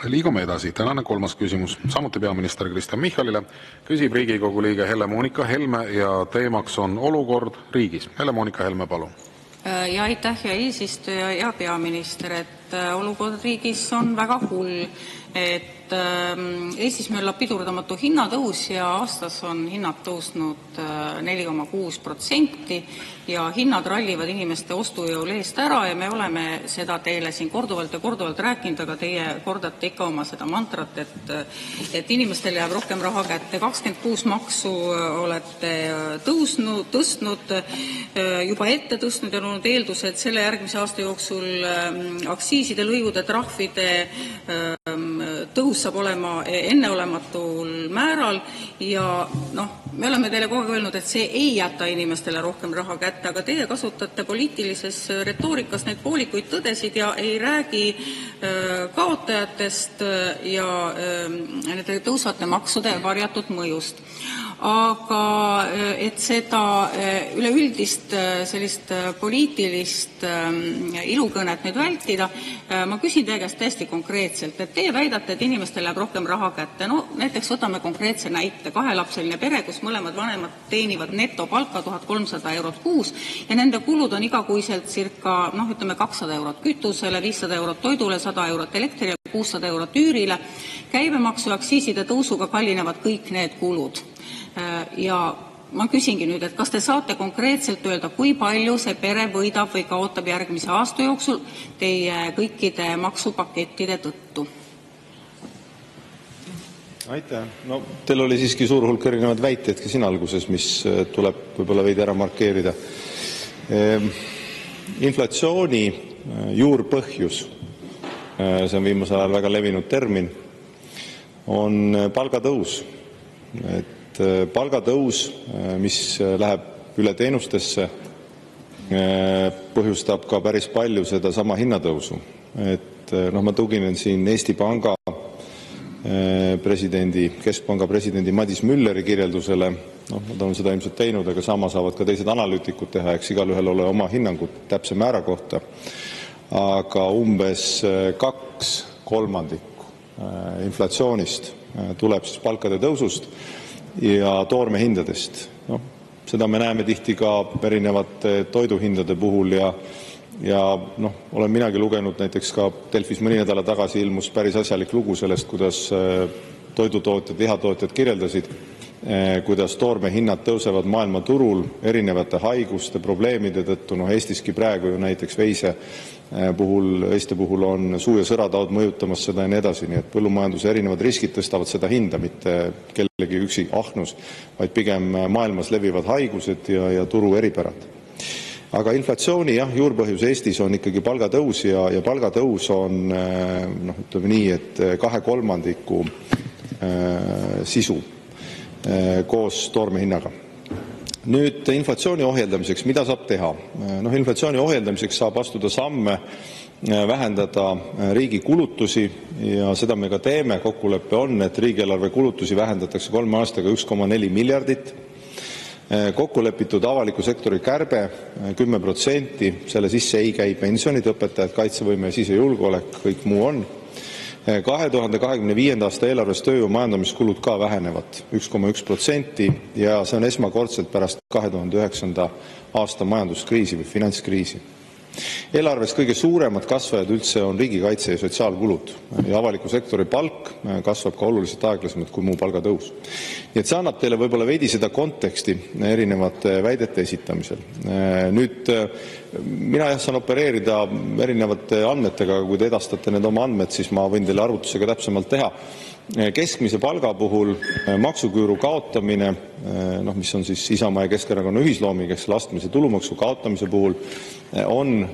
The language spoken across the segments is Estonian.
Liigume edasi. Tänane kolmas küsimus, samuti peaminister Kristen Michalile. Küsib Riigikogu liige Helle-Moonika Helme ja teemaks on olukord riigis. Helle-Moonika Helme, palun. Ja aitäh, ja eesistuja ja peaminister, et olukord riigis on väga hull. Eestis möllab pidurdamatu hinnatõus ja aastas on hinnad tõusnud 4,6% ja hinnad rallivad inimeste ostujõul eest ära ja me oleme seda teile siin korduvalt ja korduvalt rääkinud, aga teie kordate ikka oma seda mantrat, et inimestele jääb rohkem raha kätte. 26 maksu olete tõstnud, juba ette tõstnud ja on olnud eeldus, et selle järgmise aasta jooksul aktsiiside, lõivude, trahvide tõus saab olema enneolematul määral ja me oleme teile kogu aeg öelnud, et see ei jäta inimestele rohkem raha kätte, aga teie kasutate poliitilises retoorikas neid poolikuid tõdesid ja ei räägi kaotajatest ja nende tõusvate maksude varjatud mõjust. Aga et seda üleüldist sellist poliitilist ilukõnet nüüd vältida, ma küsin teie käest täiesti konkreetselt, et teie väidate, et inimestele jääb rohkem raha kätte. Näiteks võtame konkreetse näite, 2-lapseline pere, kus mõlemad vanemad teenivad netopalka 1300 eurot kuus ja nende kulud on igakuiselt circa 200 eurot kütusele, 500 eurot toidule, 100 eurot elektrile, 600 eurot üürile. Käibemaksu ja aktsiiside tõusuga kallinevad kõik need kulud. Ja ma küsingi nüüd, et kas te saate konkreetselt öelda, kui palju see pere võidab või kaotab järgmise aasta jooksul teie kõikide maksupakettide tõttu? Aitäh. Teil oli siiski suur hulk erinevaid väiteid ka siin alguses, mis tuleb võib-olla veidi ära markeerida. Inflatsiooni juurpõhjus, see on viimasel ajal väga levinud termin, on palgatõus. Palgatõus, mis läheb üle teenustesse, põhjustab ka päris palju seda sama hinnatõusu. Ma tuginen siin Eesti Panga keskpanga presidendi Madis Mülleri kirjeldusele. Nad on seda ilmselt teinud, aga sama saavad ka teised analüütikud teha, eks igalühel ole oma hinnangud täpse määra kohta. Aga umbes 2/3 inflatsioonist tuleb siis palkade tõusust ja toormehindadest. Seda me näeme tihti ka erinevate toiduhindade puhul ja olen minagi lugenud näiteks ka Delfis mõni nädala tagasi ilmus päris asjalik lugu sellest, kuidas toidutootjad, lihatootjad kirjeldasid, kuidas toormehinnad tõusevad maailmaturul erinevate haiguste, probleemide tõttu. Eestiski praegu ju näiteks veiste puhul on suu- ja sõrataud mõjutamas seda ja nii edasi, nii et põllumajanduse erinevad riskid tõstavad seda hinda, mitte kellegi üksi ahnus, vaid pigem maailmas levivad haigused ja turu eripärad. Aga inflatsiooni juurpõhjus Eestis on ikkagi palgatõus ja palgatõus on, ütleme nii, et 2/3 sisu koos toormehinnaga. Nüüd inflatsiooni ohjeldamiseks, mida saab teha? Inflatsiooni ohjeldamiseks saab astuda samme, vähendada riigi kulutusi ja seda me ka teeme. Kokkulepe on, et riigieelarve kulutusi vähendatakse 3 aastaga 1,4 miljardit. Kokku lepitud avaliku sektori kärbe 10%, selle sisse ei käi pensionid, õpetajad, kaitsevõime ja sisejulgeolek, kõik muu on. 2025. aasta eelarves tööjõu majandamiskulud ka vähenevad 1,1% ja see on esmakordselt pärast 2009. aasta majanduskriisi või finantskriisi. Eelarves kõige suuremad kasvajad üldse on riigikaitse ja sotsiaalkulud ja avaliku sektori palk kasvab ka oluliselt aeglasemalt kui muu palgatõus. Nii et see annab teile võib-olla veidi seda konteksti erinevate väidete esitamisel. Nüüd mina saan opereerida erinevate andmetega, kui te edastate need oma andmed, siis ma võin teile arvutusega täpsemalt teha. Keskmise palga puhul maksuküüru kaotamine, mis on siis Isamaa ja Keskerakonna ühislooming, eks astmelise tulumaksu kaotamise puhul on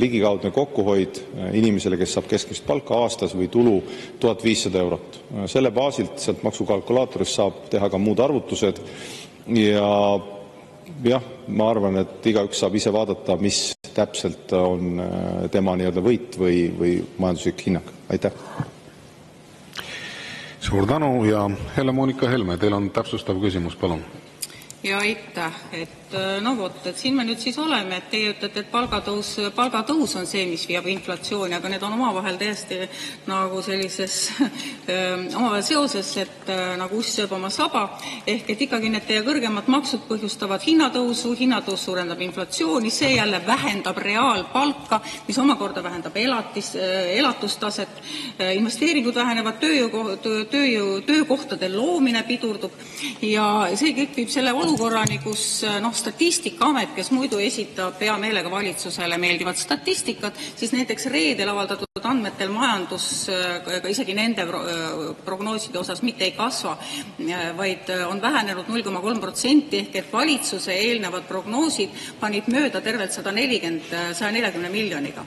ligikaudne kokkuhoid inimesele, kes saab keskmist palka aastas või tulu 1500 eurot. Selle baasilt sealt maksukalkulaatorist saab teha ka muud arvutused ja ma arvan, et igaüks saab ise vaadata, mis täpselt on tema nii-öelda võit või majanduslik hinnang. Aitäh! Suur tänu ja Helle-Moonika Helme, teil on täpsustav küsimus, palun. Ja aitäh, no vot, et siin me nüüd siis oleme, et teie ütlete, et palgatõus on see, mis viib inflatsiooni, aga need on omavahel täiesti nagu sellises omavahel seoses, et nagu uss sööb oma saba, ehk et ikkagi need teie kõrgemad maksud põhjustavad hinnatõusu suurendab inflatsiooni, see jälle vähendab reaalpalka, mis omakorda vähendab elatustaset, investeeringud vähenevad, töökohtade loomine pidurdub ja see kõik viib selle olukorrani, kus Statistikaamet, kes muidu esitab hea meelega valitsusele meeldivat statistikat, siis näiteks reedel avaldatud andmetel majandus isegi nende prognooside osas mitte ei kasva, vaid on vähenenud 0,3%, ehk et valitsuse eelnevad prognoosid panid mööda tervelt 140 miljoniga.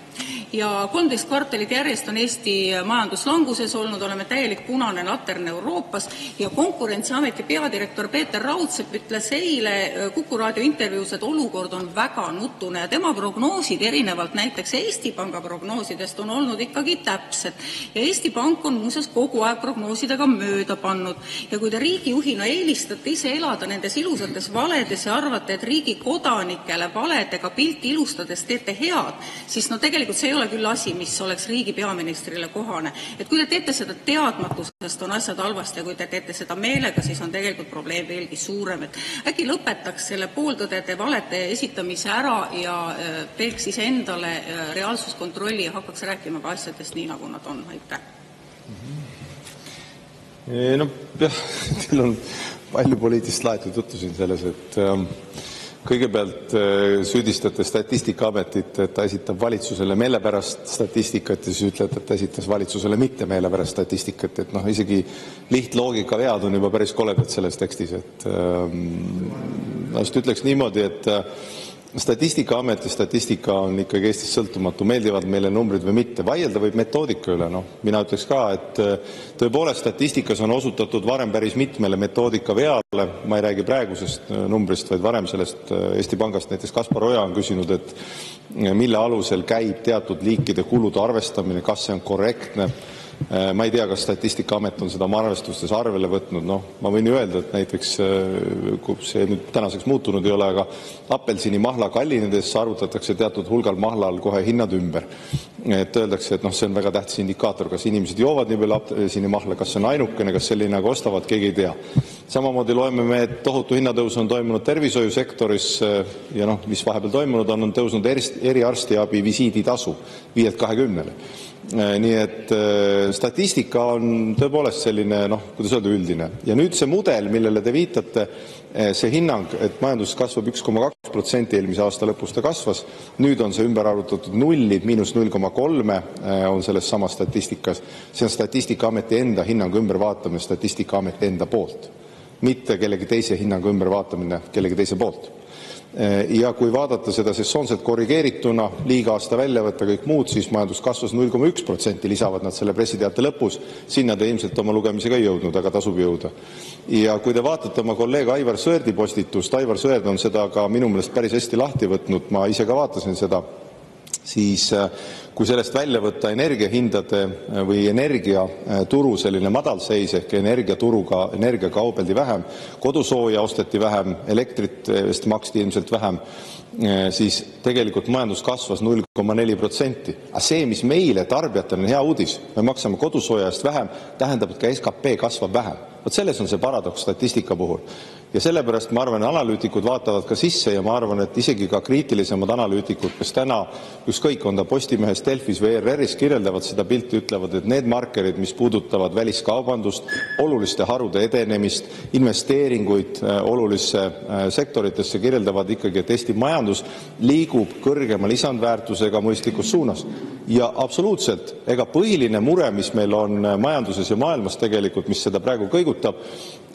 Ja 13 kvartalit järjest on Eesti majanduslanguses olnud, oleme täielik punane latern Euroopas ja Konkurentsiameti peadirektor Peeter Raudsepp ütles eile Kuku raadio intervjuus, et olukord on väga nutune ja tema prognoosid erinevalt näiteks Eesti Panga prognoosidest on olnud ikkagi täpsed. Ja Eesti Pank on muuseas kogu aeg prognoosidega mööda pannud. Ja kui te riigijuhina eelistate ise elada nendes ilusates valedes ja arvate, et riigi kodanikele valedega pilti ilustades teete head, siis tegelikult see ei ole küll asi, mis oleks riigi peaministrile kohane. Et kui te teete seda teadmatusest, on asjad halvasti ja kui te teete seda meelega, siis on tegelikult probleem veelgi suurem. Et äkki lõpetaks selle pooltõdede valete esitamise ära ja teeks ise endale reaalsuskontrolli ja hakkaks rääkima ka asjadest nii, nagu nad on. Aitäh. No jah, teil on palju poliitilist laetud juttu siin selles, et kõigepealt süüdistate Statistikaametit, et ta esitab valitsusele meelepärast statistikat ja siis ütlete, et ta esitas valitsusele mitte meelepärast statistikat, et isegi lihtloogika vead on juba päris koledad selles tekstis, et just ütleks niimoodi, et Statistikaamet ja statistika on ikkagi Eestis sõltumatu, meeldivad meile numbrid või mitte, vaielda võib metoodika üle, mina ütleks ka, et tõepoolest statistikas on osutatud varem päris mitmele metoodika veale, ma ei räägi praegusest numbrist, vaid varem sellest Eesti Pangast, näiteks Kaspar Oja on küsinud, et mille alusel käib teatud liikide kulude arvestamine, kas see on korrektne. Ma ei tea, kas Statistikaamet on seda oma arvestustes arvele võtnud, ma võin ju öelda, et näiteks kui see nüüd tänaseks muutunud ei ole, aga apelsini mahla kallinedes arvutatakse teatud hulgal mahlal kohe hinnad ümber. Et öeldakse, et see on väga tähtis indikaator, kas inimesed joovad nii palju apelsini mahla, kas see on ainukene, kas selline aga ostavad, keegi ei tea. Samamoodi loeme me, et tohutu hinnatõus on toimunud tervishoiusektoris ja mis vahepeal toimunud on tõusnud eriarstiabi visiiditasu 5-20-le. Nii et statistika on tõepoolest selline, kuidas öelda, üldine. Ja nüüd see mudel, millele te viitate, see hinnang, et majandus kasvab 1,2% eelmise aasta lõpus ta kasvas, nüüd on see ümber arvutatud nulli, -0,3 on selles samas statistikas. See on Statistikaameti enda hinnangu ümbervaatamine Statistikaameti enda poolt, mitte kellegi teise hinnangu ümbervaatamine kellegi teise poolt. Ja kui vaadata seda sessoonselt korrigeerituna, liiga aasta väljavõtta kõik muud, siis majandus kasvas 0,1%, lisavad nad selle pressiteate lõpus. Sinna te ilmselt oma lugemisega ei jõudnud, aga tasub jõuda. Ja kui te vaatate oma kolleeg Aivar Sõerdi postitust, Aivar Sõerd on seda ka minu meelest päris hästi lahti võtnud, ma ise ka vaatasin seda, siis kui sellest välja võtta energiahindade või energiaturu selline madalseis ehk energia kaubeldi vähem, kodusooja osteti vähem, elektrit maksti ilmselt vähem, siis tegelikult majandus kasvas 0,4%. Aga see, mis meile tarbijatele on hea uudis, me maksame kodusooja eest vähem, tähendab, et ka SKP kasvab vähem. Vot selles on see paradoks statistika puhul. Ja sellepärast ma arvan, analüütikud vaatavad ka sisse ja ma arvan, et isegi ka kriitilisemad analüütikud, kes täna ükskõik on ta Postimehes, Delfis või ERR-is kirjeldavad seda pilti, ütlevad, et need markerid, mis puudutavad väliskaubandust, oluliste harude edenemist, investeeringuid olulisse sektoritesse, kirjeldavad ikkagi, et Eesti majandus liigub kõrgema lisandväärtusega mõistlikus suunas. Ja absoluutselt, ega põhiline mure, mis meil on majanduses ja maailmas tegelikult, mis seda praegu kõigutab,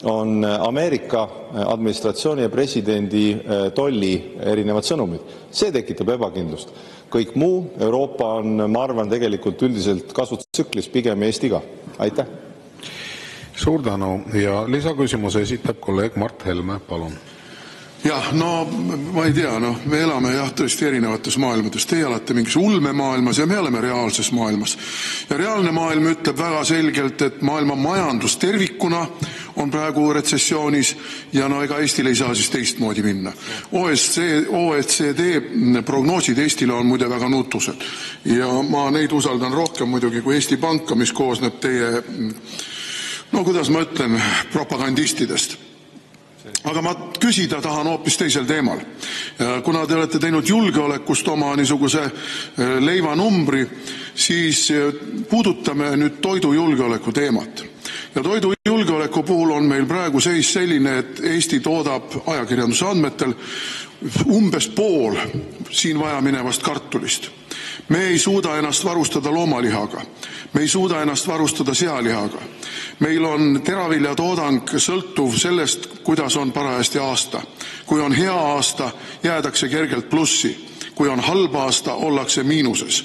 on Ameerika administratsiooni ja presidendi tolli erinevad sõnumid. See tekitab ebakindlust. Kõik muu, Euroopa on, ma arvan, tegelikult üldiselt kasvutsüklis, pigem Eesti ka. Aitäh! Suur tänu ja lisaküsimuse esitab kolleeg Mart Helme, palun. Jah, ma ei tea, me elame tõesti erinevates maailmades. Teie olete mingis ulmemaailmas ja me oleme reaalses maailmas. Ja reaalne maailm ütleb väga selgelt, et maailma majandus tervikuna on praegu retsessioonis ja no ega Eestil ei saa siis teistmoodi minna. OECD prognoosid Eestile on muide väga nutused ja ma neid usaldan rohkem muidugi kui Eesti Panka, mis koosneb teie, no kuidas ma ütlen, propagandistidest. Aga ma küsida tahan hoopis teisel teemal. Kuna te olete teinud julgeolekust oma niisuguse leivanumbri, siis puudutame nüüd toidujulgeoleku teemat. Ja toidujulgeoleku puhul on meil praegu seis selline, et Eesti toodab ajakirjanduse andmetel umbes pool siin vaja minevast kartulist. Me ei suuda ennast varustada loomalihaga. Me ei suuda ennast varustada sealihaga. Meil on teraviljatoodang sõltuv sellest, kuidas on parajasti aasta. Kui on hea aasta, jäädakse kergelt plussi. Kui on halb aasta, ollakse miinuses.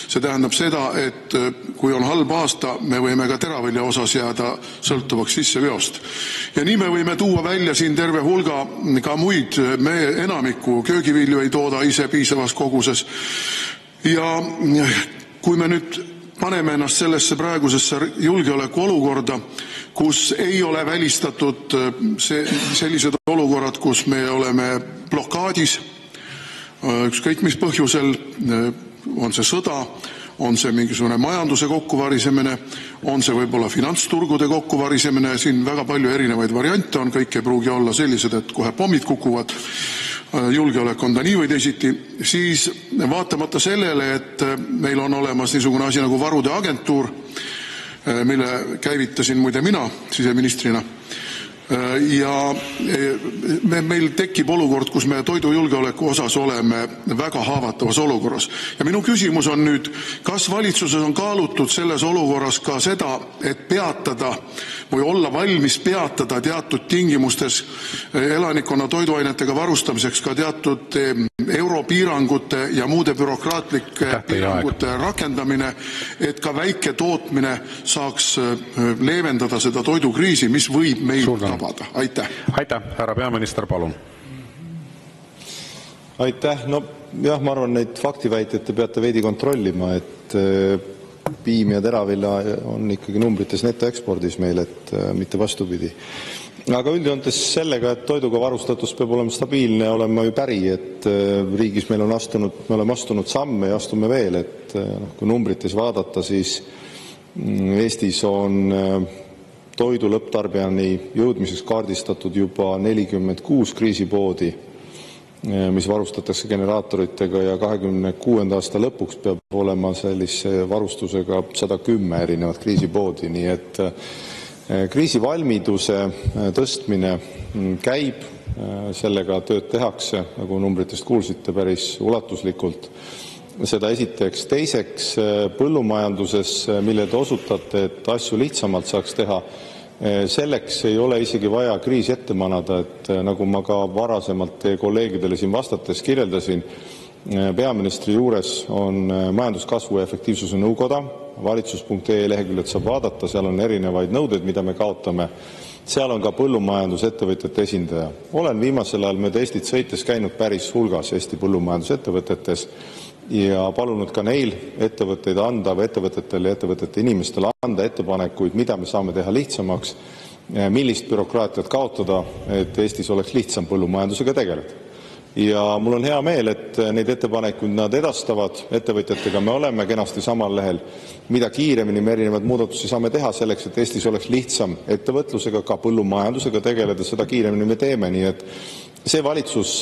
See tähendab seda, et kui on halb aasta, me võime ka teravilja osas jääda sõltuvaks sisseveost. Ja nii me võime tuua välja siin terve hulga ka muid, me enamiku köögivilju ei tooda ise piisavas koguses. Ja kui me nüüd paneme ennast sellesse praegusesse julgeoleku olukorda, kus ei ole välistatud sellised olukorrad, kus me oleme blokaadis, ükskõik mis põhjusel, on see sõda, on see mingisugune majanduse kokkuvarisemine, on see võib-olla finantsturgude kokkuvarisemine, siin väga palju erinevaid variante on, kõik ei pruugi olla sellised, et kohe pommid kukuvad, julgeolek on ta nii või teisiti, siis vaatamata sellele, et meil on olemas niisugune asi nagu varude agentuur, mille käivitasin muide mina siseministrina, ja meil tekib olukord, kus me toidujulgeoleku osas oleme väga haavatavas olukorras. Ja minu küsimus on nüüd, kas valitsuses on kaalutud selles olukorras ka seda, et peatada või olla valmis peatada teatud tingimustes elanikkonna toiduainetega varustamiseks ka teatud europiirangute ja muude bürokraatlike piirangute rakendamine, et ka väike tootmine saaks leevendada seda toidukriisi, mis võib meid tabada. Aitäh. Aitäh, härra peaminister, palun. Aitäh. No jah, ma arvan, neid faktiväiteid te peate veidi kontrollima, et piim ja teravilja on ikkagi numbrites netoekspordis meil, et mitte vastupidi. Aga üldjoontes sellega, et toiduga varustatus peab olema stabiilne, olema ju päri, et riigis me oleme astunud samme ja astume veel, et kui numbrites vaadata, siis Eestis on toidu lõpptarbijani jõudmiseks kaardistatud juba 46 kriisipoodi, mis varustatakse generaatoritega ja 2026. aasta lõpuks peab olema sellise varustusega 110 erinevat kriisipoodi, nii et kriisivalmiduse tõstmine käib, sellega tööd tehakse, nagu numbritest kuulsite, päris ulatuslikult. Seda esiteks. Teiseks, põllumajanduses, mille te osutate, et asju lihtsamalt saaks teha, selleks ei ole isegi vaja kriisi ette manada, et nagu ma ka varasemalt teie kolleegidele siin vastates kirjeldasin, peaministri juures on majanduskasvu ja efektiivsuse nõukoda, valitsus.ee leheküljed saab vaadata, seal on erinevaid nõudeid, mida me kaotame. Seal on ka põllumajandusettevõtjate esindaja. Olen viimasel ajal mööda Eestit sõites käinud päris hulgas Eesti põllumajandusettevõtetes ja palunud ka neil ettevõtteid anda või ettevõtetele ja ettevõtete inimestele anda ettepanekuid, mida me saame teha lihtsamaks, millist bürokraatiat kaotada, et Eestis oleks lihtsam põllumajandusega tegeleda. Ja mul on hea meel, et neid ettepanekuid nad edastavad, ettevõtjatega me oleme kenasti samal lehel, mida kiiremini me erinevad muudatusi saame teha selleks, et Eestis oleks lihtsam ettevõtlusega, ka põllumajandusega tegeleda, seda kiiremini me teeme, nii et see valitsus,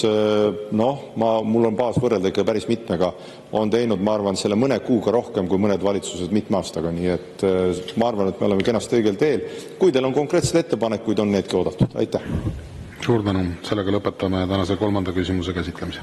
mul on baas võrrelda ikka päris mitmega, on teinud, ma arvan, selle mõne kuuga rohkem kui mõned valitsused mitme aastaga, nii et ma arvan, et me oleme kenasti õigel teel. Kui teil on konkreetsed ettepanekuid, on needki oodatud. Aitäh! Suur tänu. Sellega lõpetame tänase kolmanda küsimuse käsitlemise.